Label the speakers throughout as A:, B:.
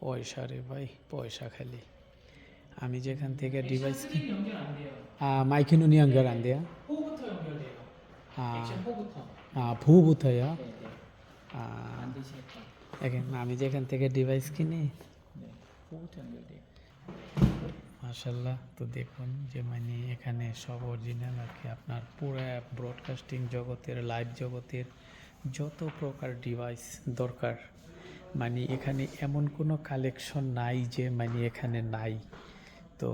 A: পয়সা রে ভাই, পয়সা খালি। আমি যেখান থেকে ডিভাইস
B: 액션들은 연결 안 돼요.
A: 마이크는 연결 안 돼요?
B: 호부터 연결돼요. 액션
A: 아,
B: 호부터.
A: 부부터요?
B: 네네.
A: 아,
B: 만드시겠다.
A: আমি যেখান থেকে ডিভাইস কিনি,
B: 네. 호부터 연결돼요.
A: মাশাল্লাহ। তো দেখুন যে মানে এখানে সব অরিজিনাল আর কি। আপনার পুরো ব্রডকাস্টিং জগতের, লাইভ জগতের যত প্রকার ডিভাইস দরকার, মানে এখানে এমন কোনো কালেকশন নাই যে মানে এখানে নাই। তো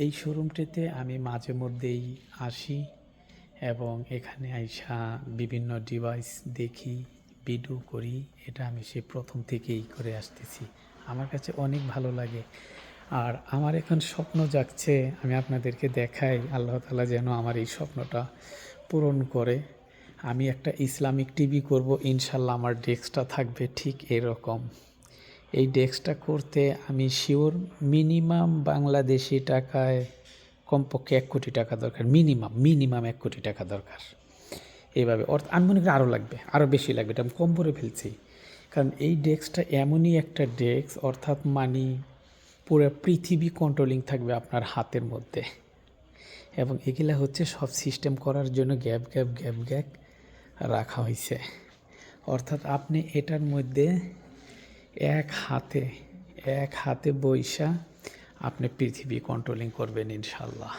A: এই শোরুমটিতে আমি মাঝে মধ্যেই আসি এবং এখানে আইসা বিভিন্ন ডিভাইস দেখি, ভিডিও করি। এটা আমি সেই প্রথম থেকেই করে আসতেছি। আমার কাছে অনেক ভালো লাগে। আর আমার এখন স্বপ্ন জাগছে, আমি আপনাদেরকে দেখাই। আল্লাহ তাআলা যেন আমার এই স্বপ্নটা পূরণ করে। আমি একটা ইসলামিক টিভি করব ইনশাল্লাহ। আমার ডেস্কটা থাকবে ঠিক এরকম। এই ডেস্কটা করতে আমি শিওর মিনিমাম বাংলাদেশি টাকায় কমপক্ষে 1 কোটি টাকা দরকার। মিনিমাম 1 কোটি টাকা দরকার। এইভাবে আমি মনে করি আরও লাগবে, আরও বেশি লাগবে। এটা আমি কম করে ফেলছি, কারণ এই ডেস্কটা এমনই একটা ডেস্ক, অর্থাৎ মানে পুরো পৃথিবী কন্ট্রোলিং থাকবে আপনার হাতের মধ্যে। এবং এগুলা হচ্ছে সব সিস্টেম করার জন্য গ্যাপ রাখা হয়েছে। অর্থাৎ আপনি এটার মধ্যে এক হাতে বইসা আপনি পৃথিবী কন্ট্রোলিং করবেন ইনশাল্লাহ।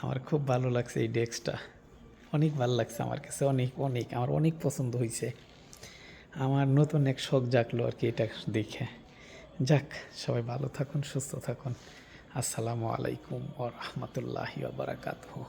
A: আমার খুব ভালো লাগছে এই ডেস্কটা, অনেক ভালো লাগছে আমার কাছে, আমার অনেক পছন্দ হয়েছে। আমার নতুন এক শখ জাগলো আর কি এটা দেখে। যাক, সবাই ভালো থাকুন, সুস্থ থাকুন। আসসালামু আলাইকুম ওয়া রাহমাতুল্লাহি ওয়া বারাকাতুহু।